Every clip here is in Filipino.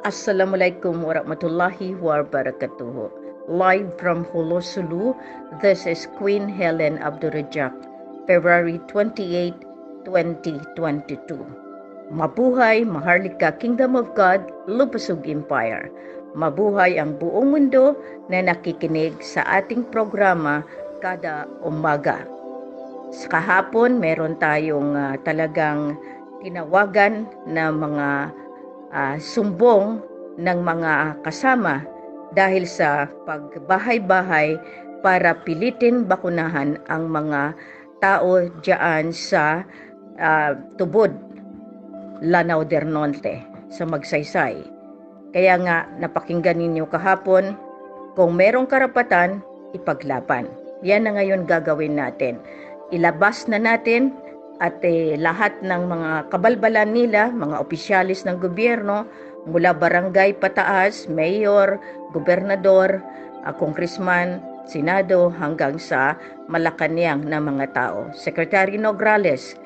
Assalamualaikum warahmatullahi wabarakatuh. Live from Hulosulu, this is Queen Helen Abdurrajak, February 28, 2022. Mabuhay, Maharlika Kingdom of God, Lupasug Empire. Mabuhay ang buong mundo na nakikinig sa ating programa kada umaga. Sa kahapon, meron tayong talagang tinawagan na mga sumbong ng mga kasama dahil sa pagbahay-bahay para pilitin bakunahan ang mga tao diyan sa Tubod, Lanao del Norte, sa Magsaysay. Kaya nga napakinggan ninyo kahapon, kung merong karapatan, ipaglaban. Yan na ngayon gagawin natin. Ilabas na natin at lahat ng mga kabalbalan nila, mga opisyalis ng gobyerno, mula barangay pataas, mayor, gobernador, congressman, senado, hanggang sa Malacanang na mga tao. Secretary Nograles,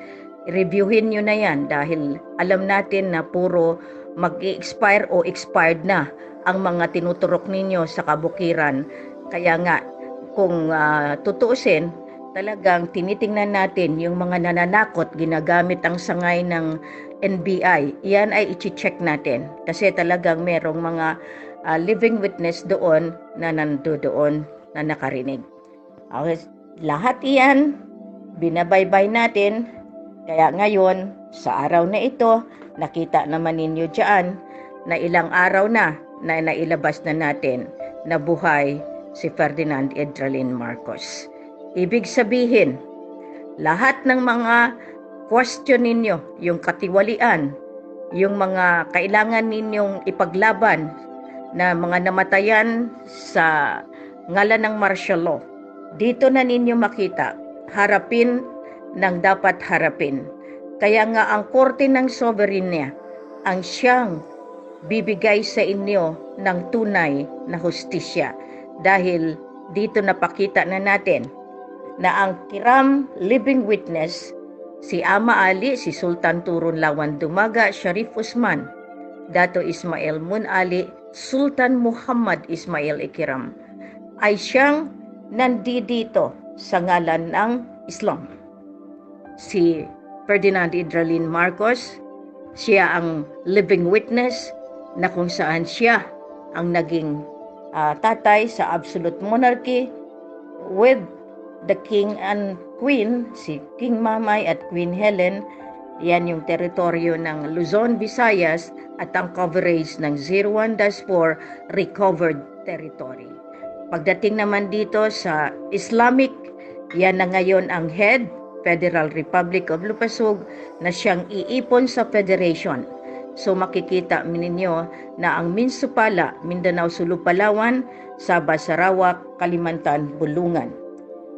reviewin nyo na yan dahil alam natin na puro mag-i-expire o expired na ang mga tinuturok ninyo sa kabukiran. Kaya nga, kung tutuusin, talagang tinitingnan natin yung mga nananakot, ginagamit ang sangay ng NBI. Yan ay i-check natin. Kasi talagang merong mga living witness doon na nandoon na nakarinig. Okay, lahat iyan, binabaybay natin. Kaya ngayon, sa araw na ito, nakita naman ninyo dyan na ilang araw na nailabas na natin na buhay si Ferdinand Edralin Marcos. Ibig sabihin, lahat ng mga question ninyo, yung katiwalian, yung mga kailangan ninyong ipaglaban na mga namatayan sa ngalan ng martial law, dito na ninyo makita, harapin ng dapat harapin. Kaya nga ang Korte ng Soberanya ang siyang bibigay sa inyo ng tunay na hustisya. Dahil dito napakita na natin na ang kiram living witness, si Ama Ali, si Sultan Turun Lawan Dumaga, Sharif Usman, Dato Ismail Mun Ali, Sultan Muhammad Ismail Ikiram, ay siyang nandito sa ngalan ng Islam. Si Ferdinand Edralin Marcos, siya ang living witness na kung saan siya ang naging tatay sa absolute monarchy with the king and queen, si King Mamay at Queen Helen. Yan yung teritoryo ng Luzon, Visayas at ang coverage ng 01-4 recovered territory. Pagdating naman dito sa Islamic, yan na ngayon ang head, Federal Republic of Lupasug, na siyang iipon sa federation. So makikita ninyo na ang Minsupala, Mindanao, Sulu, Palawan, Sabah, Sarawak, Kalimantan, Bulungan.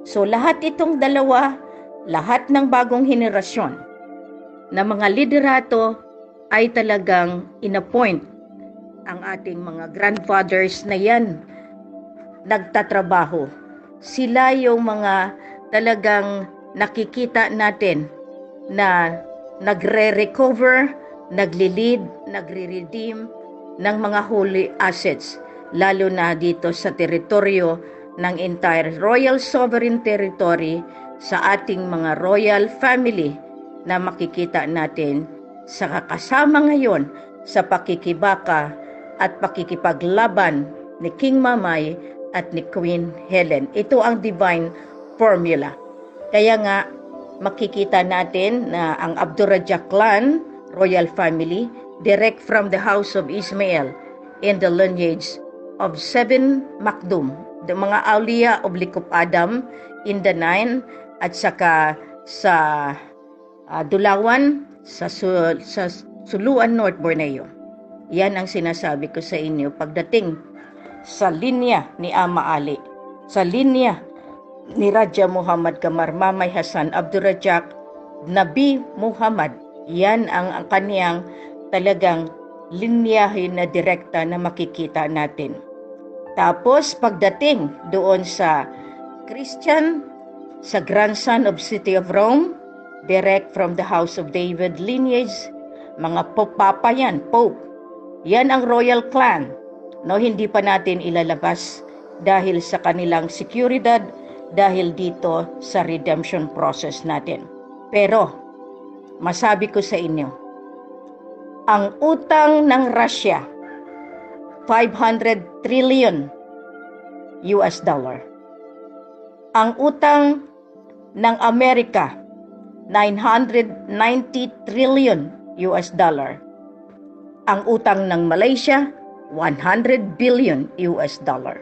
So lahat itong dalawa, lahat ng bagong henerasyon na mga liderato ay talagang inappoint ang ating mga grandfathers na yan nagtatrabaho. Sila yung mga talagang nakikita natin na nagre-recover, nagli-lead, nagre-redeem ng mga holy assets, lalo na dito sa teritoryo ng entire Royal Sovereign Territory sa ating mga royal family na makikita natin sa kasama ngayon sa pakikibaka at pakikipaglaban ni King Mamay at ni Queen Helen. Ito ang divine formula. Kaya nga makikita natin na ang Abdurrajak clan, royal family, direct from the house of Ismail in the lineage of 7 Makdum, the mga Aulia of Likop Adam in the 9, at saka sa Dulawan, sa Suluan North, Borneo. Yan ang sinasabi ko sa inyo pagdating sa linya ni Ama Ali, sa linya ni Raja Muhammad Kamar Mamay Hasan Abdurrajak, Nabi Muhammad. Yan ang kaniyang talagang linyahin na direkta na makikita natin. Tapos pagdating doon sa Christian, sa grandson of City of Rome, direct from the House of David lineage, mga papa yan, Pope, Yan ang royal clan. No, hindi pa natin ilalabas dahil sa kanilang seguridad, dahil dito sa redemption process natin. Pero, masabi ko sa inyo, ang utang ng Russia, 500 trillion US dollar. Ang utang ng Amerika, 990 trillion US dollar. Ang utang ng Malaysia, 100 billion US dollar.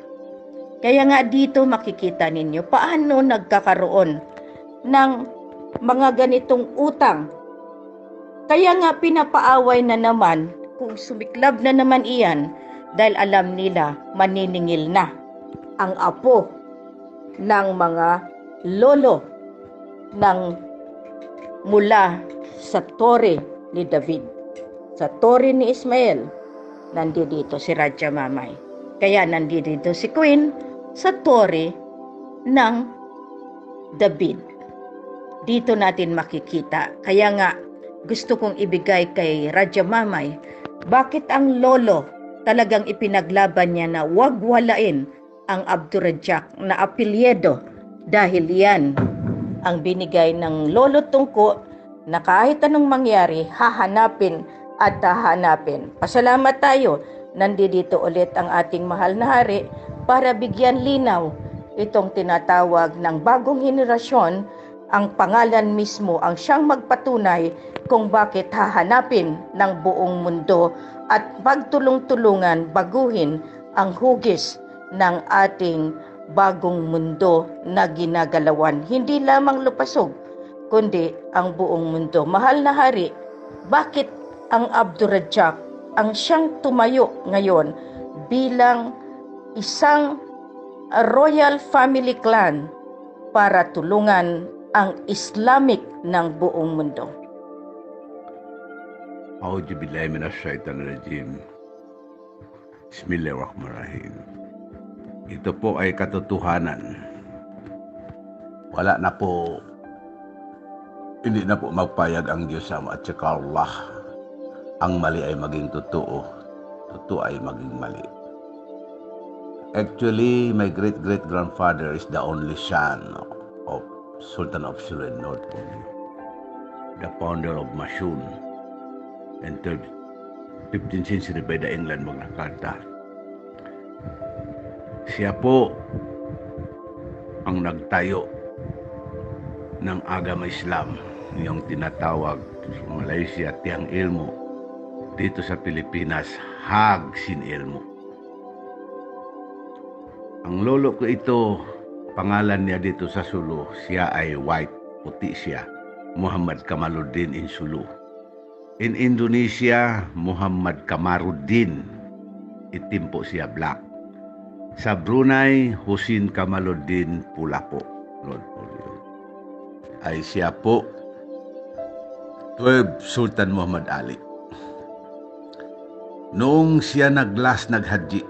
Kaya nga dito makikita ninyo paano nagkakaroon ng mga ganitong utang. Kaya nga pinapaaway na naman kung sumiklab na naman iyan dahil alam nila maniningil na ang apo ng mga lolo ng mula sa tore ni David. Sa tore ni Ismael, nandito si Raja Mamay. Kaya nandito si Queen sa tore ng David. Dito natin makikita. Kaya nga, gusto kong ibigay kay Raja Mamay, bakit ang lolo talagang ipinaglaban niya na wag walain ang Abdurrahjak na apelyedo dahil yan ang binigay ng lolo Tungko na kahit anong mangyari, hahanapin at hahanapin. Pasalamat tayo, nandito ulit ang ating mahal na hari para bigyan linaw itong tinatawag ng bagong henerasyon. Ang pangalan mismo ang siyang magpatunay kung bakit hahanapin ng buong mundo at magtulong-tulungan baguhin ang hugis ng ating bagong mundo na ginagalawan. Hindi lamang lupasog, kundi ang buong mundo. Mahal na hari, bakit ang Abdurrahjak ang siyang tumayo ngayon bilang isang royal family clan para tulungan ang Islamic ng buong mundo? A'udzu billahi minasyaitonir rajim. Bismillahirrahmanirrahim. Ito po ay katotohanan. Wala na po, hindi na po magpayag ang Diyos at saka Allah. Ang mali ay maging totoo, totoo ay maging mali. Actually, my great-great-grandfather is the only son of Sultan of Sulu in North Pole, the founder of Masyun, and 15th century by the England Magna Carta. Siya po ang nagtayo ng agama Islam, yung tinatawag sa Malaysia Tiang Ilmu, dito sa Pilipinas Hag Sin Ilmu. Ang lolo ko ito, pangalan niya dito sa Sulu, siya ay white, puti siya, Muhammad Kamaluddin in Sulu. In Indonesia, Muhammad Kamaruddin, itim po siya, black. Sa Brunei, Husin Kamaluddin, pula po. Lord po yun. Ay siya po, 12 Sultan Muhammad Ali. Noong siya naghaji,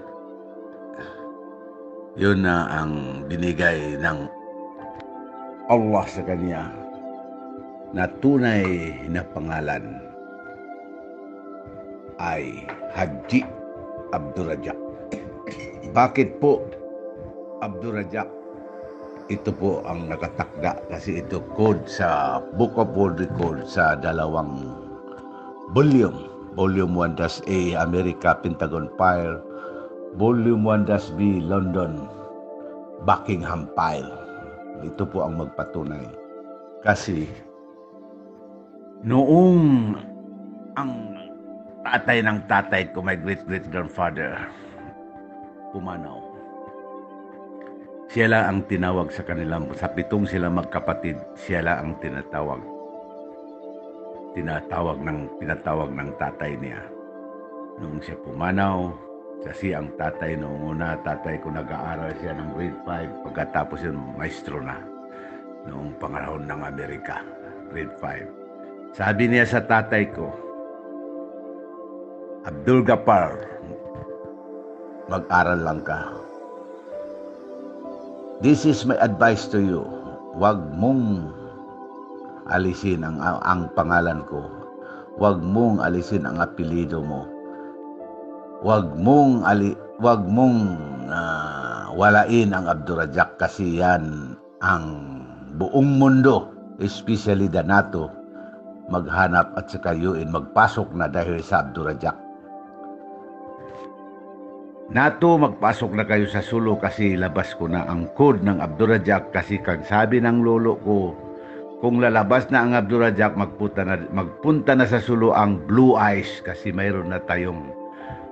yun na ang binigay ng Allah sa kanya na tunay na pangalan ay Haji Abdurrahjak. Bakit po Abdurrahjak? Ito po ang nakatakda kasi ito code sa Book of World Record sa dalawang volume. Volume 1-A, America Pentagon File. Volume 1-B, London Buckingham File. Ito po ang magpatunay. Kasi noong ang tatay ng tatay ko, my great-great-grandfather, pumanaw. Siya lang ang tinawag sa kanilang, sa 7 sila magkapatid, siya lang ang pinatawag ng tatay niya. Noong siya pumanaw, kasi ang tatay noong una, tatay ko nag-aaral siya ng grade 5, pagkatapos yun, maestro na. Noong pangarahon ng Amerika, grade 5. Sabi niya sa tatay ko, Abdul Gapar, mag-aral lang ka. This is my advice to you. Huwag mong alisin ang pangalan ko. Huwag mong alisin ang apelyido mo. wag mong walain ang Abdurrajak kasi yan ang buong mundo, especially the NATO, maghanap at saka UN magpasok na dahil sa Abdurrajak. NATO, magpasok na kayo sa Sulu kasi labas ko na ang code ng Abdurrajak kasi kang sabi ng lolo ko, kung lalabas na ang Abdurrajak, magpunta na sa Sulu ang Blue Eyes kasi mayroon na tayong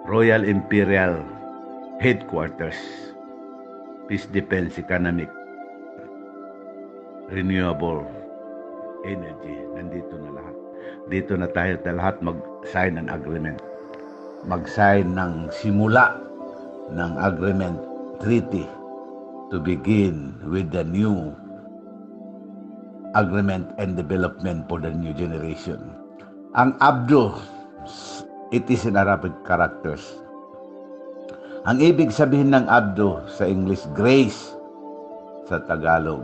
Royal Imperial Headquarters, Peace Defense Economic Renewable Energy. Nandito na lahat. Dito na tayo lahat mag-sign an agreement. Mag-sign ng simula ng agreement treaty to begin with the new agreement and development for the new generation. Ang Abdo, it is in Arabic characters. Ang ibig sabihin ng Abdo sa English, grace. Sa Tagalog,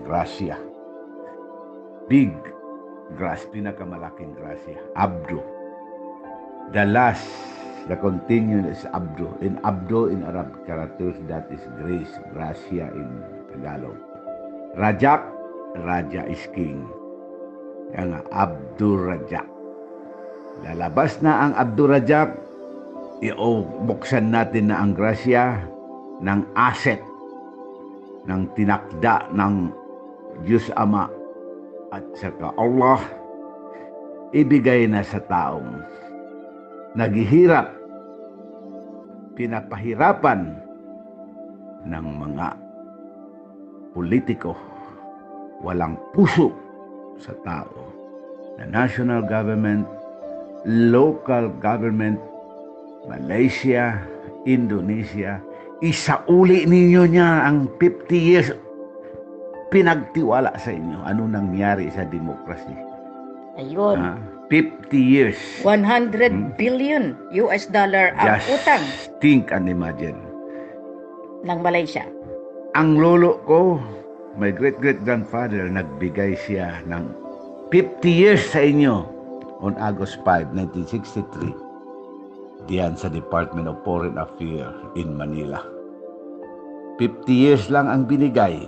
gracia. Big grace, pinakamalaking gracia. Abdo. The last, the continuous Abdo. In Abdo, in Arabic characters, that is grace, gracia in Tagalog. Rajak, Raja is king. Kaya nga, Abdurrajak. Lalabas na ang Abdurrajak, buksan natin na ang grasya ng asset, ng tinakda ng Diyos Ama at saka Allah, ibigay na sa taong naghihirap, pinapahirapan ng mga politiko, walang puso sa tao, na national government, local government, Malaysia, Indonesia, isauli ninyo niya ang 50 years pinagtiwala sa inyo. Ano nangyari sa demokrasi? Ayun. 50 years. 100 billion US dollar ang utang Just think and imagine. ng Malaysia. Ang lolo ko, my great-great-grandfather, nagbigay siya ng 50 years sa inyo on August 5, 1963. Diyan sa Department of Foreign Affairs in Manila. 50 years lang ang binigay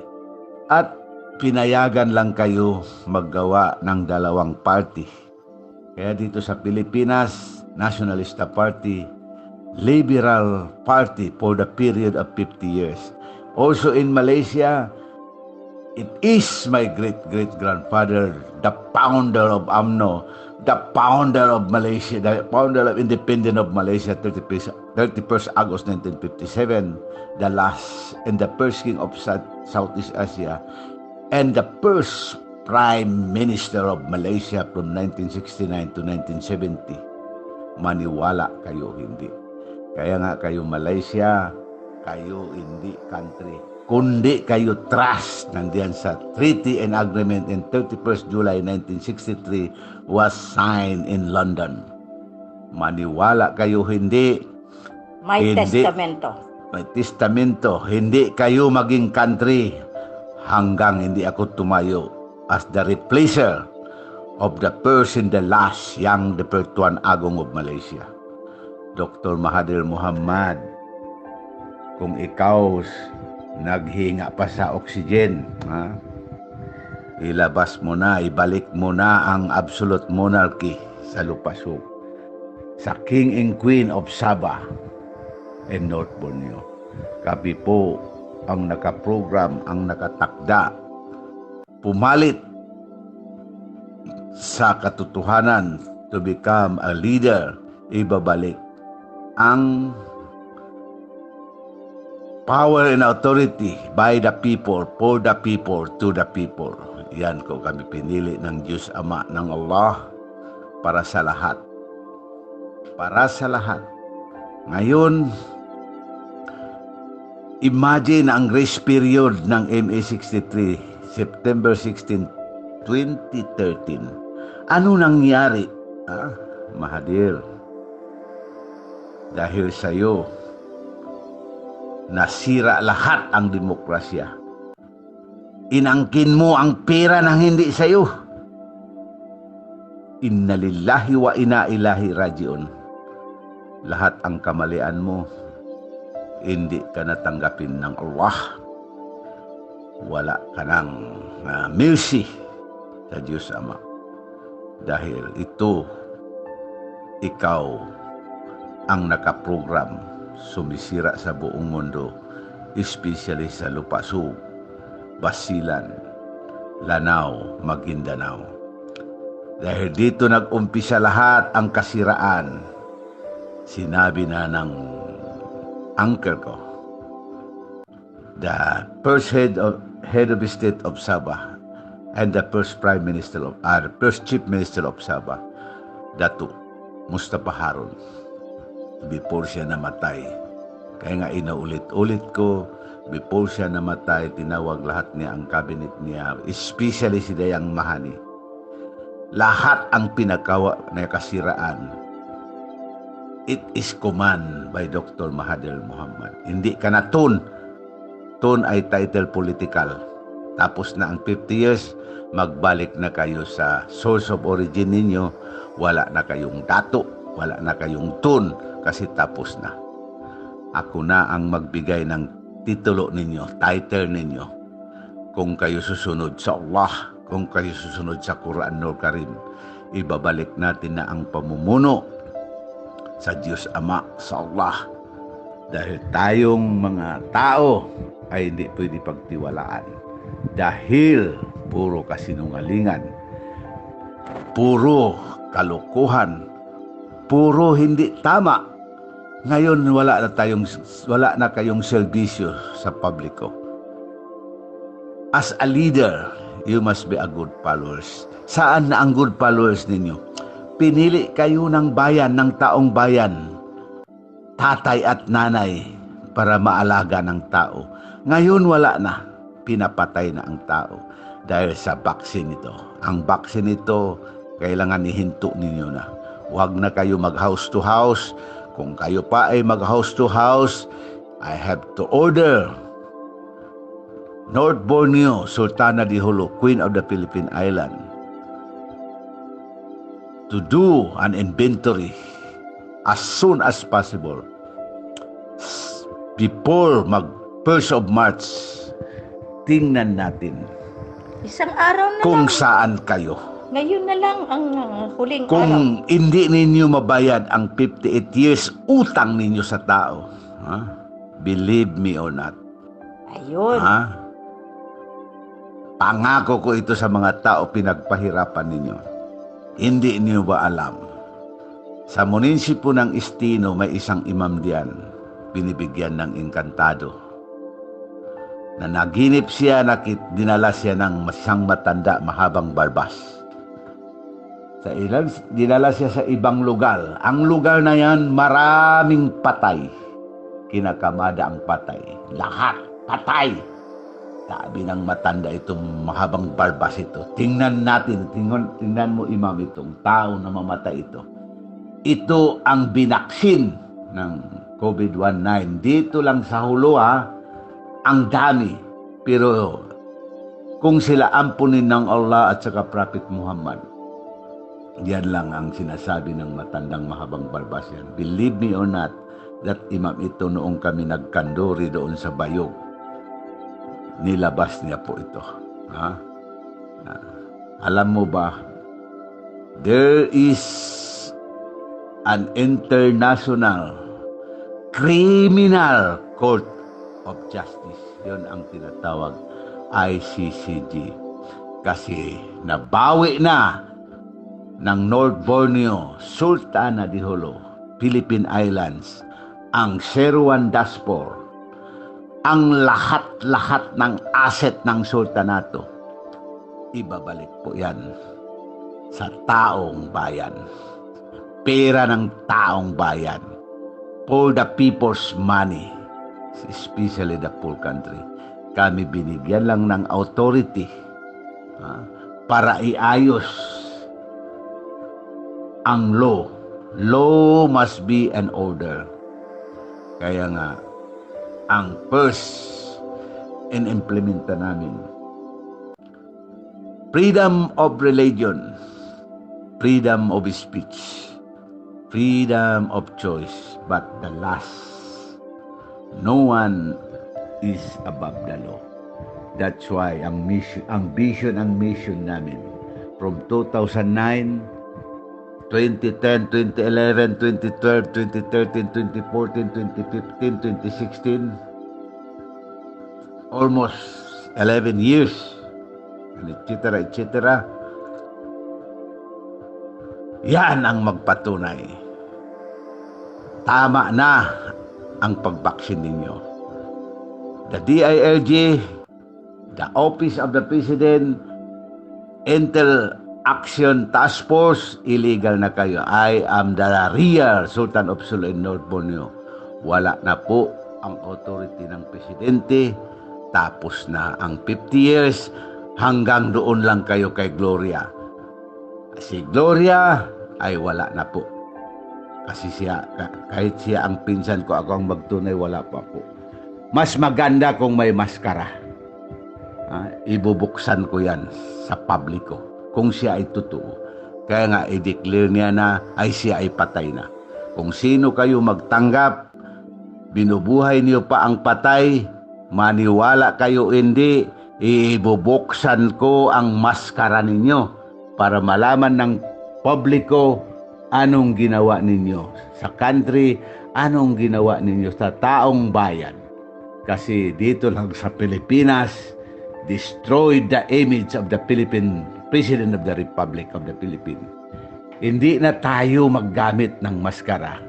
at pinayagan lang kayo maggawa ng dalawang party. Kaya dito sa Pilipinas, Nationalista Party, Liberal Party for the period of 50 years. Also in Malaysia, it is my great-great-grandfather, the founder of UMNO, the founder of Malaysia, the founder of independent of Malaysia, 31st August 1957, the last and the first king of Southeast Asia, and the first prime minister of Malaysia from 1969 to 1970. Maniwala kayo hindi. Kaya nga kayo Malaysia, kayo hindi country, kundi kayo trust. Nandiyan sa Treaty and Agreement in 31st July 1963 was signed in London. Maniwala kayo hindi. May hindi, testamento. May testamento. Hindi kayo maging country hanggang hindi ako tumayo as the replacer of the first and the last Yang the Pertuan Agong of Malaysia, Dr. Mahathir Mohamad. Kung ikaw naghinga pa sa oxygen, ilabas mo na, ibalik mo na ang absolute monarchy sa Lupasok, sa King and Queen of Sabah and North Borneo. Kami po ang nakaprogram, ang nakatakda, pumalit sa katotohanan to become a leader, ibabalik ang power and authority by the people, for the people, to the people. Yan ko kami pinili ng Diyos Ama, ng Allah, para sa lahat. Para sa lahat. Ngayon, imagine ang grace period ng MA63, September 16, 2013. Ano nangyari? Mahathir, dahil sa iyo, nasira lahat ang demokrasya. Inangkin mo ang pera ng hindi sa iyo. Inna lillahi wa inna ilahi rajiun. lahat ang kamalian mo, hindi ka natanggapin ng Allah. Wala ka ng mercy sa Diyos Ama. Dahil ito, ikaw ang nakaprogram sumisira sa buong mundo, especially sa Lupasug, Basilan, Lanao, Maguindanao. Dahil dito nag-umpisa lahat ang kasiraan. Sinabi na ng uncle ko, the first head of state of Sabah and the first first chief minister of Sabah, Dato Mustafa Harun, before siya namatay. Kaya nga inaulit-ulit ko, before siya namatay, tinawag lahat niya ang cabinet niya, especially si Dayang Mahani. Lahat ang pinagawa na kasiraan, it is command by Dr. Mahathir Mohamad. Hindi ka na Tun. Tun ay title political. Tapos na ang 50 years, magbalik na kayo sa source of origin ninyo. Wala na kayong dato, wala na kayong Tun, kasi tapos na. Ako na ang magbigay ng titulo ninyo, title ninyo. Kung kayo susunod sa Allah, kung kayo susunod sa Quran Nur Karim, ibabalik natin na ang pamumuno sa Diyos Ama, sa Allah. Dahil tayong mga tao ay hindi pwede pagtiwalaan. Dahil puro kasinungalingan, puro kalokohan, puro hindi tama. Ngayon wala na kayong serbisyo sa publiko. As a leader, you must be a good followers. Saan na ang good followers ninyo? Pinili kayo ng bayan, ng taong bayan, tatay at nanay, para maalaga ng tao. Ngayon wala na, pinapatay na ang tao dahil sa baksin ito. Ang baksin ito, kailangan ihinto ninyo na. Huwag na kayo mag-house to house. Kung kayo pa ay mag-house to house, I have to order North Borneo, Sultana Diholo, Queen of the Philippine Island, to do an inventory as soon as possible before mag-1st of March. Tingnan natin Isang araw na kung lang. saan kayo. Ngayon na lang ang huling araw. Kung hindi ninyo mabayad ang 58 years utang ninyo sa tao, believe me or not, Ayun. pangako ko ito sa mga tao pinagpahirapan ninyo. Hindi niyo ba alam? Sa munisipyo ng Istino may isang imam diyan, binibigyan ng engkantado. Na naginip siya, dinala siya ng isang matanda, mahabang barbas. Dinala siya sa ibang lugar. Ang lugar na yan, maraming patay. Kinakamada ang patay. Lahat patay. Sabi ng matanda itong mahabang barbas ito, tingnan natin, tingnan mo imam itong tao na mamatay ito. Ito ang binaksin ng COVID-19. Dito lang sa Hulo ang dami. Pero kung sila ampunin ng Allah at saka Prophet Muhammad, yan lang ang sinasabi ng matandang mahabang barbas yan. Believe me or not, that imam ito noong kami nagkandori doon sa Bayog, nilabas niya po ito. Alam mo ba, there is an international criminal court of justice. Yun ang tinatawag ICCJ. Kasi nabawi na ng North Borneo, Sultana Diholo, Philippine Islands, ang Seruan Daspor, ang lahat-lahat ng asset ng sultanato. Ibabalik po yan sa taong bayan. Pera ng taong bayan. For the people's money, especially the poor country. Kami binigyan lang ng authority para iayos ang law. Law must be an order. Kaya nga, ang first in-implementa namin, freedom of religion, freedom of speech, freedom of choice, but the last. No one is above the law. That's why ang vision namin from 2009, 2010, 2011, 2012, 2013, 2014, 2015, 2016, almost 11 years, and etc., etc. Yan ang magpatunay. Tama na ang pagbaksin ninyo. The DILG, the Office of the President, Intel Action Task Force, illegal na kayo. I am the real Sultan of Sulu in North Borneo. Wala na po ang authority ng Presidente. Tapos na ang 50 years. Hanggang doon lang kayo kay Gloria. Si Gloria ay wala na po. Kasi siya, kahit siya ang pinsan ko, ako ang magtunay, wala pa po. Mas maganda kung may maskara. Ibubuksan ko yan sa publiko kung siya ay totoo. Kaya nga, i-declare niya na ay siya ay patay na. Kung sino kayo magtanggap, binubuhay niyo pa ang patay, maniwala kayo hindi, ibubuksan ko ang maskara ninyo para malaman ng publiko anong ginawa ninyo sa country, anong ginawa ninyo sa taong bayan. Kasi dito lang sa Pilipinas, destroyed the image of the Philippine President of the Republic of the Philippines. Hindi na tayo maggamit ng maskara.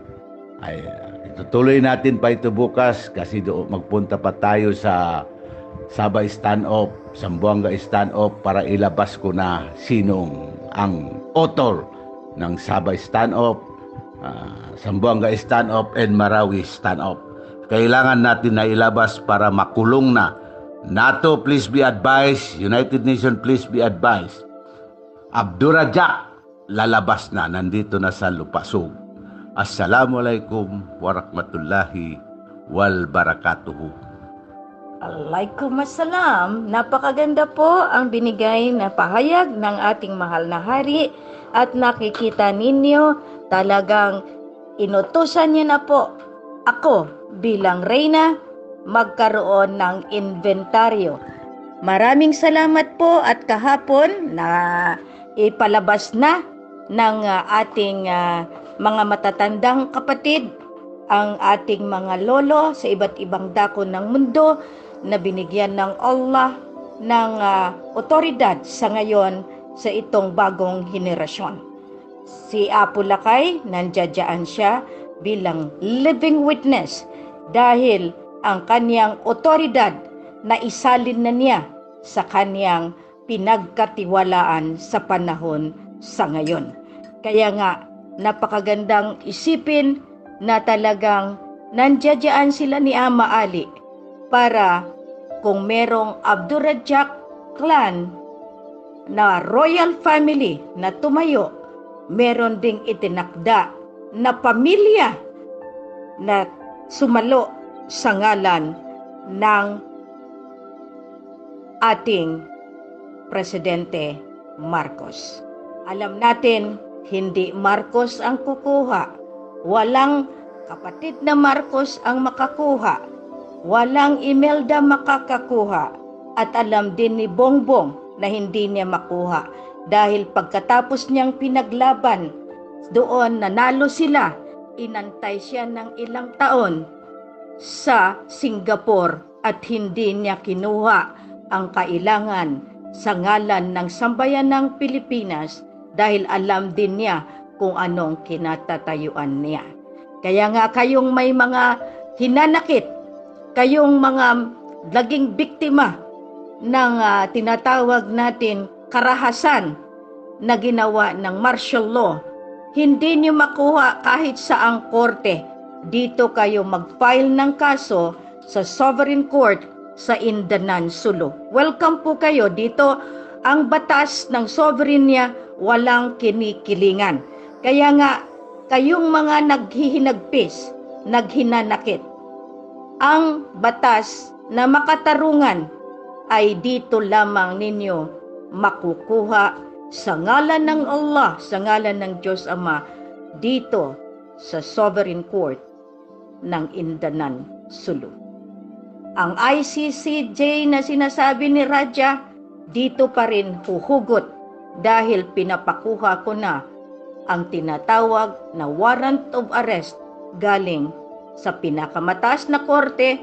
Ay, itutuloy natin pa ito bukas kasi magpunta pa tayo sa Sabay stand-off, Zamboanga stand-off para ilabas ko na sinong ang author ng Sabay stand-off, Zamboanga stand-off, and Marawi stand-off. Kailangan natin na ilabas para makulong na. NATO, please be advised. United Nations, please be advised. Abdurrahman, lalabas na. Nandito na sa Lupasug. Assalamualaikum warahmatullahi wabarakatuh. Waalaikumsalam. Napakaganda po ang binigay na pahayag ng ating mahal na hari at nakikita ninyo talagang inutusan niya na po ako bilang reyna magkaroon ng inventaryo. Maraming salamat po at kahapon na ipalabas na ng ating mga matatandang kapatid ang ating mga lolo sa iba't ibang dako ng mundo na binigyan ng Allah ng otoridad sa ngayon sa itong bagong henerasyon. Si Apo Lakay, nandiyan siya bilang living witness dahil ang kanyang otoridad na isalin na niya sa kanyang pinagkatiwalaan sa panahon sa ngayon. Kaya nga, napakagandang isipin na talagang nandiyan sila ni Ama Ali para kung merong Abdurrahman clan na royal family na tumayo, meron ding itinakda na pamilya na sumalo sa ngalan ng ating Presidente Marcos. Alam natin, hindi Marcos ang kukuha. Walang kapatid na Marcos ang makakuha. Walang Imelda makakakuha. At alam din ni Bongbong na hindi niya makuha. Dahil pagkatapos niyang pinaglaban, doon nanalo sila. Inantay siya ng ilang taon sa Singapore at hindi niya kinuha ang kailangan sa ngalan ng sambayan ng Pilipinas dahil alam din niya kung anong kinatatayuan niya. Kaya nga kayong may mga hinanakit, kayong mga naging biktima ng tinatawag natin karahasan na ginawa ng martial law, hindi niyo makuha kahit saang korte. Dito kayo mag-file ng kaso sa Sovereign Court sa Indanan, Sulu. Welcome po kayo dito. Ang batas ng sovereign niya walang kinikilingan. Kaya nga, kayong mga naghihinagpis, naghinanakit, ang batas na makatarungan ay dito lamang ninyo makukuha sa ngalan ng Allah, sa ngalan ng Diyos Ama, dito sa Sovereign Court ng Indanan, Sulu. Ang ICCJ na sinasabi ni Raja, dito pa rin huhugot dahil pinapakuha ko na ang tinatawag na warrant of arrest galing sa pinakamataas na korte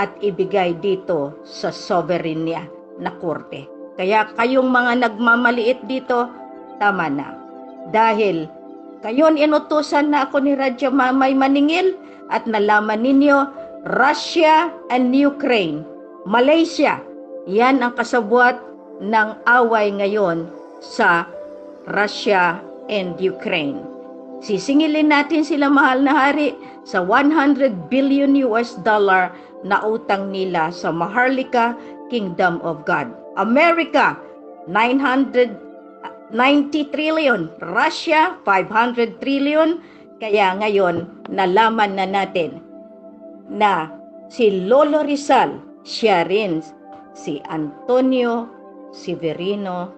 at ibigay dito sa sovereign niya na korte. Kaya kayong mga nagmamaliit dito, tama na. Dahil kayon inutusan na ako ni Raja Mamay maningil at nalaman ninyo, Russia and Ukraine, Malaysia, yan ang kasabwat ng away ngayon sa Russia and Ukraine. Sisingilin natin sila, mahal na hari, sa $100 billion na utang nila sa Maharlika Kingdom of God. America, 990 trillion. Russia, 500 trillion. Kaya ngayon, nalaman na natin na si Lolo Rizal, siya rin si Antonio Severino,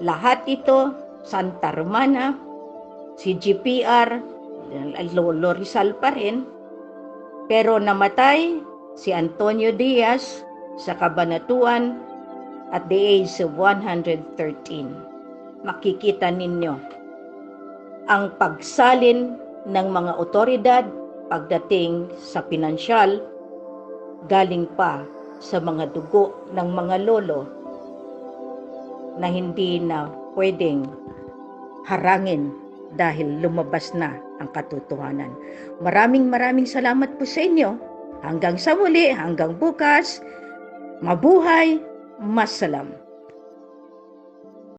lahat ito, Santa Romana, si GPR, Lolo Rizal pa rin, pero namatay si Antonio Diaz sa Cabanatuan at the age of 113. Makikita ninyo ang pagsalin ng mga otoridad pagdating sa pinansyal galing pa sa mga dugo ng mga lolo na hindi na pwedeng harangin dahil lumabas na ang katotohanan. Maraming salamat po sa inyo. Hanggang sa muli, hanggang bukas. Mabuhay, masalam.